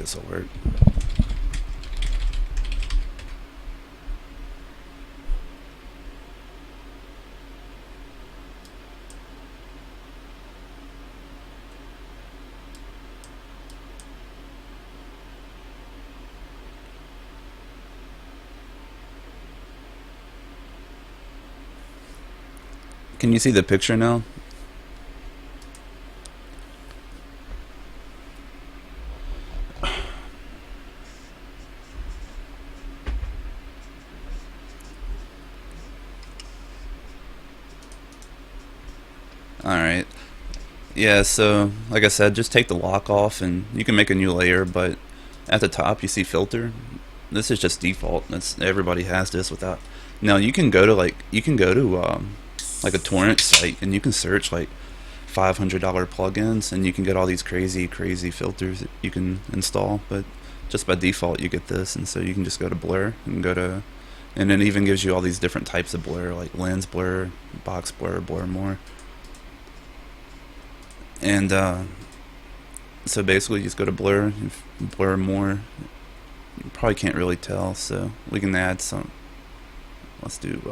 this will work. Can you see the picture now? Alright. Yeah, so like I said, just take the lock off and you can make a new layer, but at the top you see filter. This is just default. That's everybody has this without. Now you can go to like a torrent site and you can search like $500 plugins and you can get all these crazy filters that you can install, but just by default you get this. And so you can just go to blur and go to, and it even gives you all these different types of blur, like lens blur, box blur, blur more. And so basically you just go to blur, blur more. You probably can't really tell, so we can add some. Let's do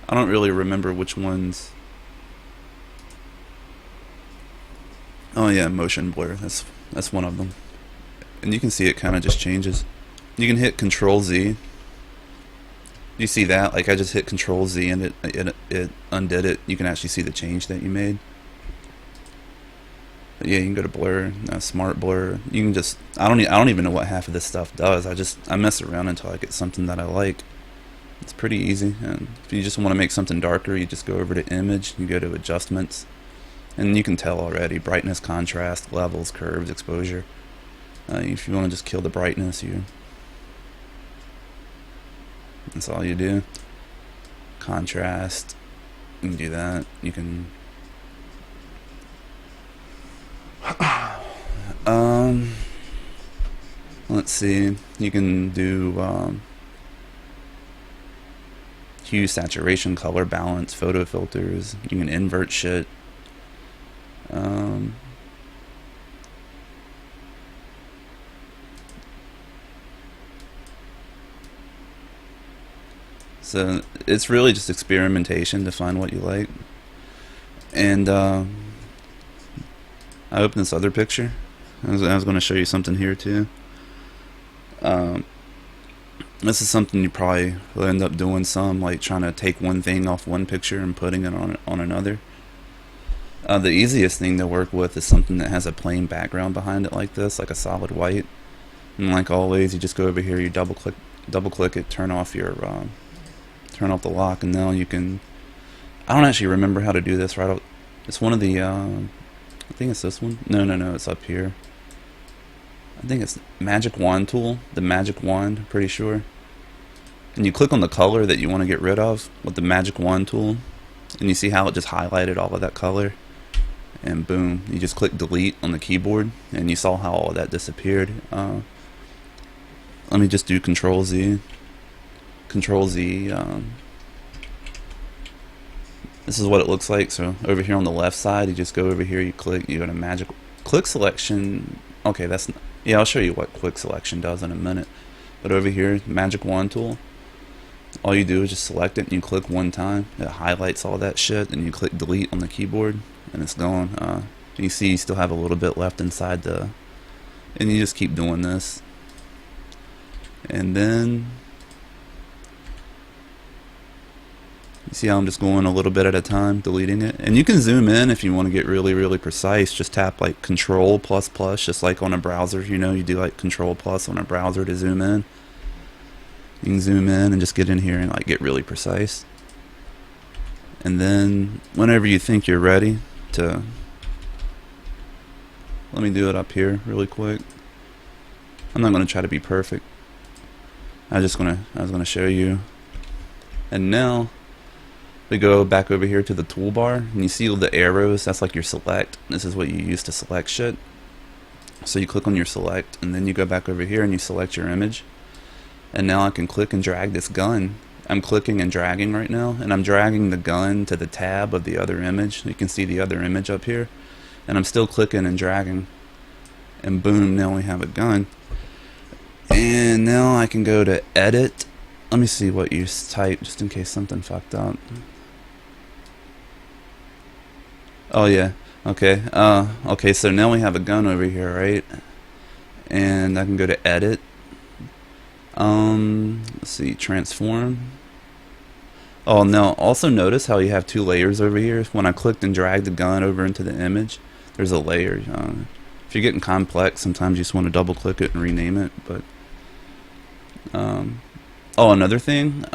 I don't really remember which ones. Oh yeah, motion blur, that's one of them. And you can see it kind of just changes. You can hit Control Z. You see that? Like I just hit Control Z and it undid it. You can actually see the change that you made. But yeah, you can go to blur, smart blur. You can just I don't even know what half of this stuff does. I mess around until I get something that I like. It's pretty easy. And if you just want to make something darker, you just go over to image, you go to adjustments, and you can tell already brightness, contrast, levels, curves, exposure. If you want to just kill the brightness, that's all you do. Contrast, you can do that. You can let's see, you can do hue, saturation, color balance, photo filters. You can invert shit. So it's really just experimentation to find what you like. And I opened this other picture. I was going to show you something here too. This is something you probably will end up doing some, like trying to take one thing off one picture and putting it on another. The easiest thing to work with is something that has a plain background behind it like this, like a solid white. And like always, you just go over here, you double click it, turn off the lock, and now you can. I don't actually remember how to do this right. It's one of the. I think it's this one. No, it's up here. I think it's Magic Wand tool, the Magic Wand, I'm pretty sure. And you click on the color that you want to get rid of with the Magic Wand tool, and you see how it just highlighted all of that color, and boom, you just click delete on the keyboard and you saw how all of that disappeared. Let me just do Control Z. This is what it looks like. So over here on the left side, you just go over here, you go to Magic Quick Selection. Okay, yeah, I'll show you what quick selection does in a minute. But over here, Magic Wand tool, all you do is just select it and you click one time. It highlights all that shit, and you click delete on the keyboard and it's gone. You see you still have a little bit left inside and you just keep doing this. And then you see how I'm just going a little bit at a time, deleting it. And you can zoom in if you want to get really precise. Just tap like Control plus, just like on a browser. You do like Control plus on a browser to zoom in. You can zoom in and just get in here and like get really precise. And then whenever you think you're ready to, let me do it up here really quick. I'm not going to try to be perfect. I was gonna show you. And now we go back over here to the toolbar, and you see all the arrows. That's like your select. This is what you use to select shit. So you click on your select, and then you go back over here and you select your image. And now I can click and drag this gun. I'm clicking and dragging right now, and I'm dragging the gun to the tab of the other image. You can see the other image up here, and I'm still clicking and dragging. and boom, now we have a gun. And now I can go to edit. Let me see what you type just in case something fucked up. Oh yeah, okay. Okay, so now we have a gun over here, right? And I can go to edit. Let's see, transform. Oh, now also notice how you have two layers over here. When I clicked and dragged the gun over into the image, there's a layer. If you're getting complex, sometimes you just want to double click it and rename it. But oh, another thing,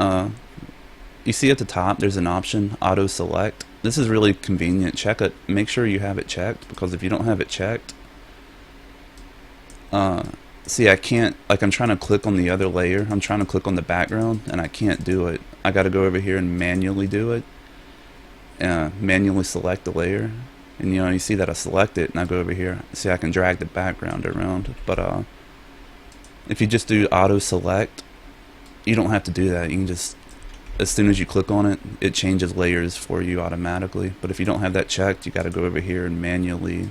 you see at the top there's an option, auto select. This is really convenient. Check it. Make sure you have it checked, because if you don't have it checked, see, I can't, like, I'm trying to click on the other layer. I'm trying to click on the background, and I can't do it. I got to go over here and manually do it. Manually select the layer. And, you know, you see that I select it, and I go over here. See, I can drag the background around. But if you just do auto select, you don't have to do that. You can just, as soon as you click on it, it changes layers for you automatically. But if you don't have that checked, you got to go over here and manually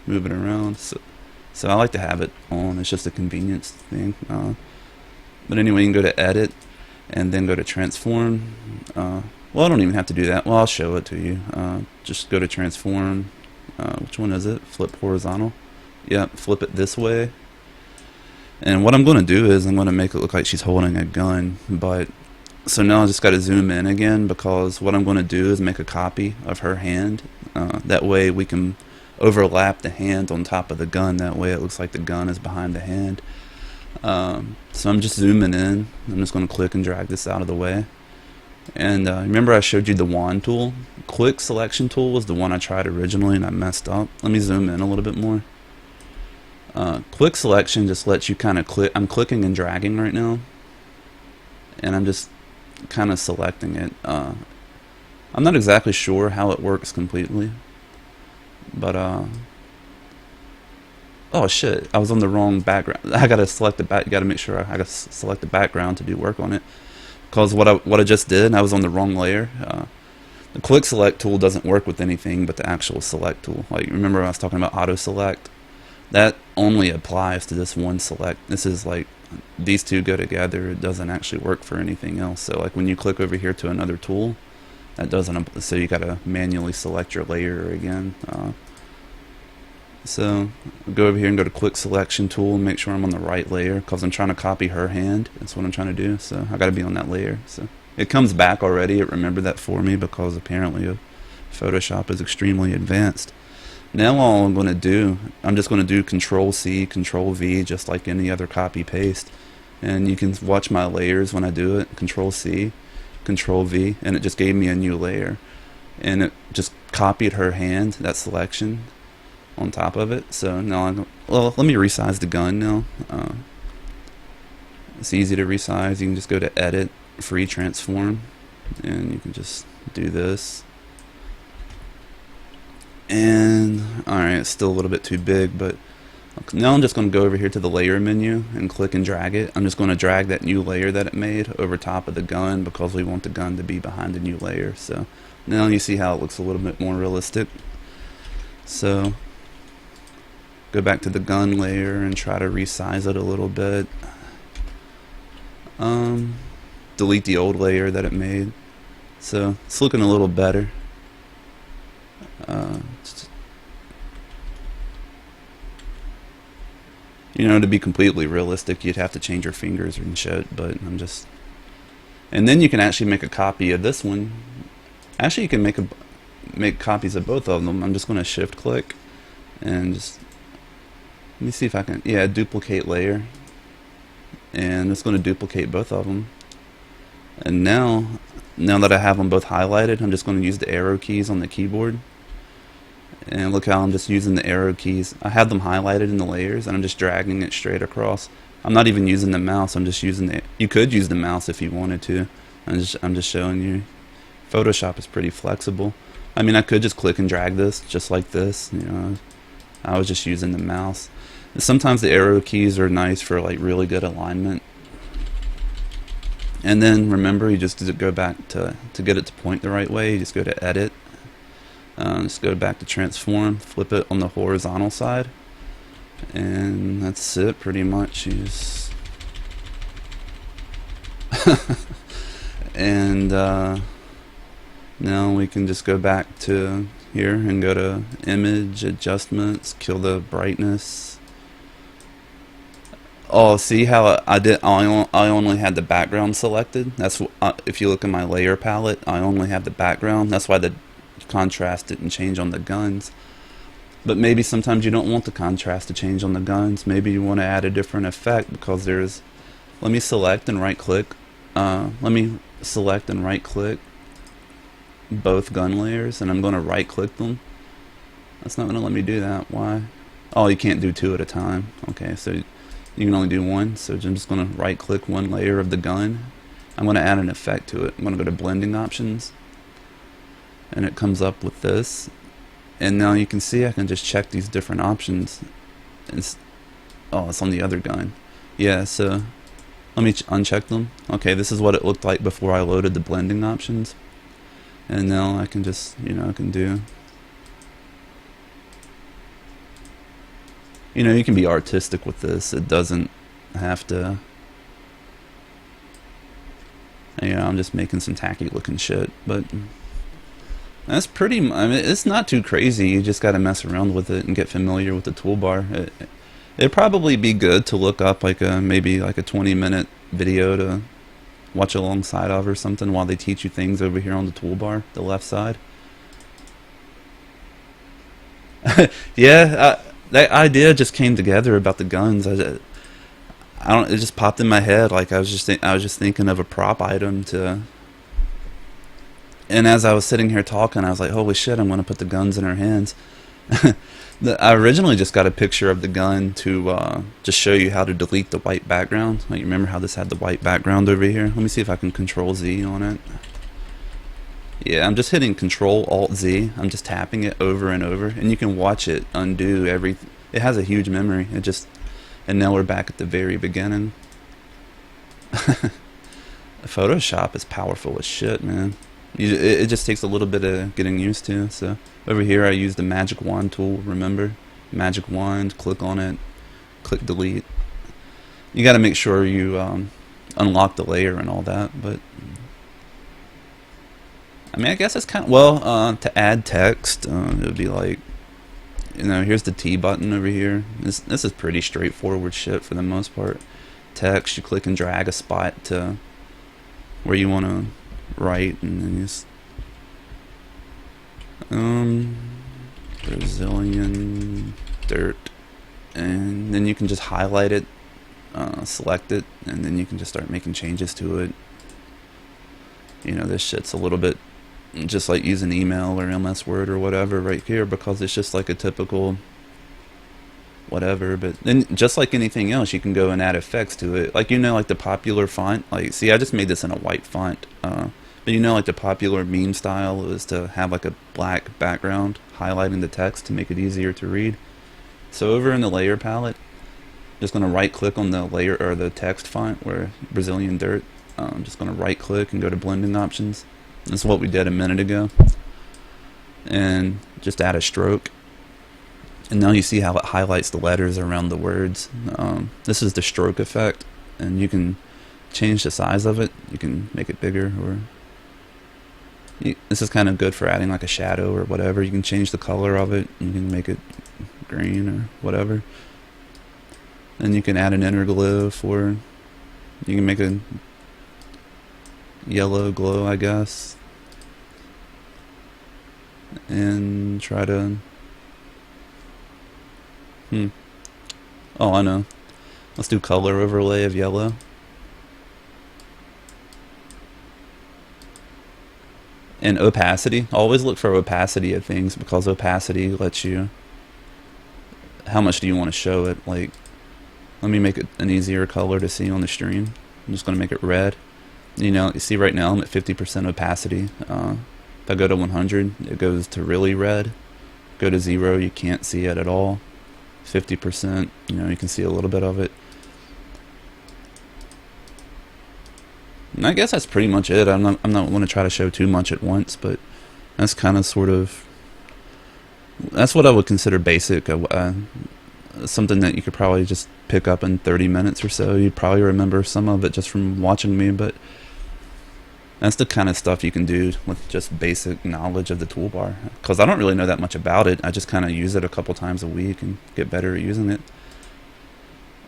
move it around. So I like to have it on. It's just a convenience thing. But anyway, you can go to edit and then go to transform. Well, I don't even have to do that. Well, I'll show it to you. Just go to transform. Which one is it? Flip horizontal. Yep, flip it this way. And what I'm going to do is I'm going to make it look like she's holding a gun. But so now I just got to zoom in again, because what I'm going to do is make a copy of her hand. That way we can overlap the hand on top of the gun. That way it looks like the gun is behind the hand. So I'm just zooming in. I'm just going to click and drag this out of the way. And remember I showed you the wand tool? Quick selection tool was the one I tried originally and I messed up. Let me zoom in a little bit more. Quick selection just lets you kind of click. I'm clicking and dragging right now, and I'm just kind of selecting it. I'm not exactly sure how it works completely, but oh shit, I was on the wrong background. I gotta select the back. You gotta make sure I gotta select the background to do work on it, because what I just did, I was on the wrong layer. The quick select tool doesn't work with anything but the actual select tool. Like, remember I was talking about auto select? That only applies to this one select. This is like, these two go together. It doesn't actually work for anything else. So like when you click over here to another tool, that doesn't, so you gotta manually select your layer again. So go over here and go to quick selection tool and make sure I'm on the right layer, because I'm trying to copy her hand. That's what I'm trying to do. So I gotta be on that layer. So it comes back already. It remembered that for me, because apparently Photoshop is extremely advanced. Now all I'm going to do, I'm just going to do Control C, Control V, just like any other copy paste. And you can watch my layers when I do it. Control C, Control V, and it just gave me a new layer. And it just copied her hand, that selection, on top of it. So now well, let me resize the gun now. It's easy to resize. You can just go to Edit, Free Transform, and you can just do this. And alright, it's still a little bit too big, but now I'm just going to go over here to the layer menu and click and drag it. I'm just going to drag that new layer that it made over top of the gun, because we want the gun to be behind the new layer. So now you see how it looks a little bit more realistic. So go back to the gun layer and try to resize it a little bit. Delete the old layer that it made. So it's looking a little better. You know, to be completely realistic, you'd have to change your fingers and shit, but I'm just... And then you can actually make a copy of this one. Actually, you can make copies of both of them. I'm just going to shift click and just... Let me see if I can... Yeah, duplicate layer. And it's going to duplicate both of them. And now that I have them both highlighted, I'm just going to use the arrow keys on the keyboard. And look how I'm just using the arrow keys. I have them highlighted in the layers, and I'm just dragging it straight across. I'm not even using the mouse. I'm just using the... You could use the mouse if you wanted to. I'm just showing you. Photoshop is pretty flexible. I mean, I could just click and drag this just like this. You know, I was just using the mouse. And sometimes the arrow keys are nice for like really good alignment. And then remember, you just go back to get it to point the right way. You just go to Edit. Just go back to Transform, flip it on the horizontal side, And that's it pretty much. You just and now we can just go back to here and go to image adjustments, kill the brightness. Oh, see how I only had the background selected. That's if you look at my layer palette, I only have the background. That's why the contrast didn't change on the guns. But maybe sometimes you don't want the contrast to change on the guns. Maybe you want to add a different effect because there's. Let me select and right click. Let me select and right click both gun layers, and I'm going to right click them. That's not going to let me do that. Why? Oh, you can't do two at a time. Okay, so you can only do one. So I'm just going to right click one layer of the gun. I'm going to add an effect to it. I'm going to go to blending options, and it comes up with this. And now you can see I can just check these different options. It's on the other gun. Yeah, so let me uncheck them. Okay, this is what it looked like before I loaded the blending options. And now I can just, I can do. You can be artistic with this. It doesn't have to. I'm just making some tacky looking shit, but that's pretty. I mean, it's not too crazy. You just got to mess around with it and get familiar with the toolbar. It'd probably be good to look up maybe like a 20-minute video to watch alongside of or something while they teach you things over here on the toolbar, the left side. Yeah, that idea just came together about the guns. I don't. It just popped in my head. Like I was just thinking of a prop item to. And as I was sitting here talking, I was like, "Holy shit! I'm going to put the guns in her hands." I originally just got a picture of the gun to just show you how to delete the white background. Like, you remember how this had the white background over here? Let me see if I can Control Z on it. Yeah, I'm just hitting Control Alt Z. I'm just tapping it over and over, and you can watch it undo everything. It has a huge memory. And now we're back at the very beginning. Photoshop is powerful as shit, man. It just takes a little bit of getting used to. So over here I use the magic wand tool. Remember, magic wand, click on it, click delete. You got to make sure you unlock the layer and all that. But I mean, I guess it's kind of to add text. It would be like, here's the T button over here. This is pretty straightforward shit for the most part. Text, you click and drag a spot to where you want to write, and then just Brazilian dirt, and then you can just highlight it, select it, and then you can just start making changes to it. This shit's a little bit just like using email or MS Word or whatever right here, because it's just like a typical whatever. But then, just like anything else, you can go and add effects to it, like like the popular font. Like, see, I just made this in a white font, but like the popular meme style is to have like a black background highlighting the text to make it easier to read. So over in the layer palette, just going to right click on the layer or the text font where Brazilian dirt. I'm just going to right click and go to blending options. That's what we did a minute ago, and just add a stroke. And now you see how it highlights the letters around the words. This is the stroke effect, and you can change the size of it. You can make it bigger, or this is kind of good for adding like a shadow or whatever. You can change the color of it. You can make it green or whatever. Then you can add an inner glyph, or you can make a yellow glow, I guess, and try to oh, I know, let's do color overlay of yellow, and opacity. Always look for opacity of things, because opacity lets you, how much do you want to show it. Like, let me make it an easier color to see on the stream. I'm just going to make it red. You see right now I'm at 50% opacity. If I go to 100, it goes to really red. Go to 0, you can't see it at all. 50%, you can see a little bit of it. And I guess that's pretty much it. I'm not going to try to show too much at once, but that's kind of that's what I would consider basic. something that you could probably just pick up in 30 minutes or so. You'd probably remember some of it just from watching me, but that's the kind of stuff you can do with just basic knowledge of the toolbar. Because I don't really know that much about it. I just kind of use it a couple times a week and get better at using it.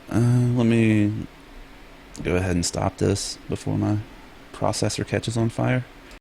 Let me go ahead and stop this before my processor catches on fire.